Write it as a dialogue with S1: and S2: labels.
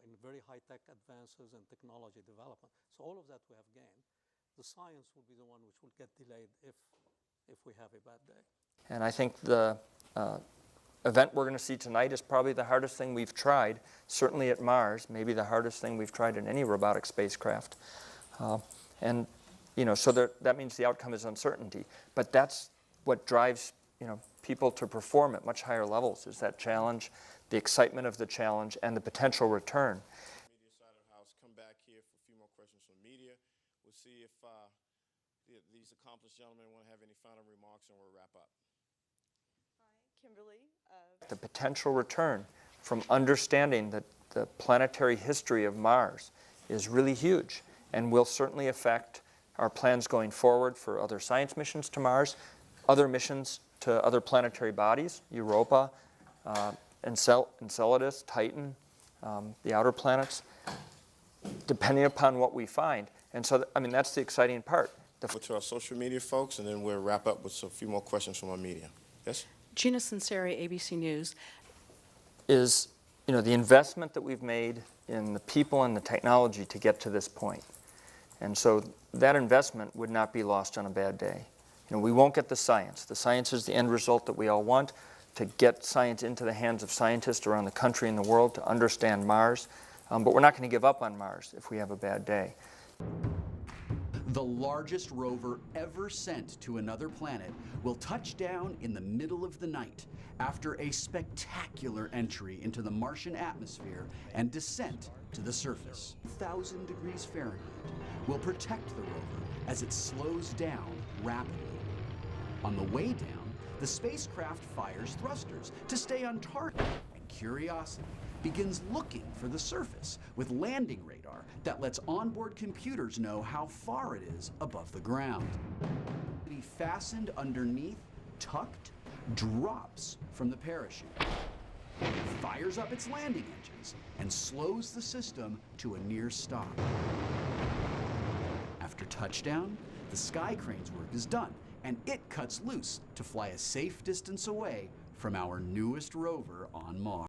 S1: in very high-tech advances and technology development. So all of that we have gained. The science will be the one which will get delayed if we have a bad day.
S2: And I think the event we're going to see tonight is probably the hardest thing we've tried, certainly at Mars, maybe the hardest thing we've tried in any robotic spacecraft. And so that means the outcome is uncertainty. But that's what drives people to perform at much higher levels, is that challenge, the excitement of the challenge, and the potential return.
S3: Media side of the house, come back here for a few more questions from media. We'll see if these accomplished gentlemen want to have any final remarks, and we'll wrap up.
S4: Kimberly.
S2: The potential return from understanding that the planetary history of Mars is really huge and will certainly affect our plans going forward for other science missions to Mars, other missions to other planetary bodies, Europa, Enceladus, Titan, the outer planets, depending upon what we find. And so, I mean, that's the exciting part.
S3: To our social media folks, and then we'll wrap up with a few more questions from our media. Yes?
S4: Gina Sinceri, ABC News.
S2: Is the investment that we've made in the people and the technology to get to this point. And so that investment would not be lost on a bad day. We won't get the science. The science is the end result that we all want, to get science into the hands of scientists around the country and the world to understand Mars. But we're not going to give up on Mars if we have a bad day.
S5: The largest rover ever sent to another planet will touch down in the middle of the night after a spectacular entry into the Martian atmosphere and descent to the surface. 1,000 degrees Fahrenheit will protect the rover as it slows down rapidly. On the way down, the spacecraft fires thrusters to stay on target, and Curiosity begins looking for the surface with landing radar that lets onboard computers know how far it is above the ground. Be fastened underneath, tucked, drops from the parachute, fires up its landing engines, and slows the system to a near stop. After touchdown, the sky crane's work is done, and it cuts loose to fly a safe distance away from our newest rover on Mars.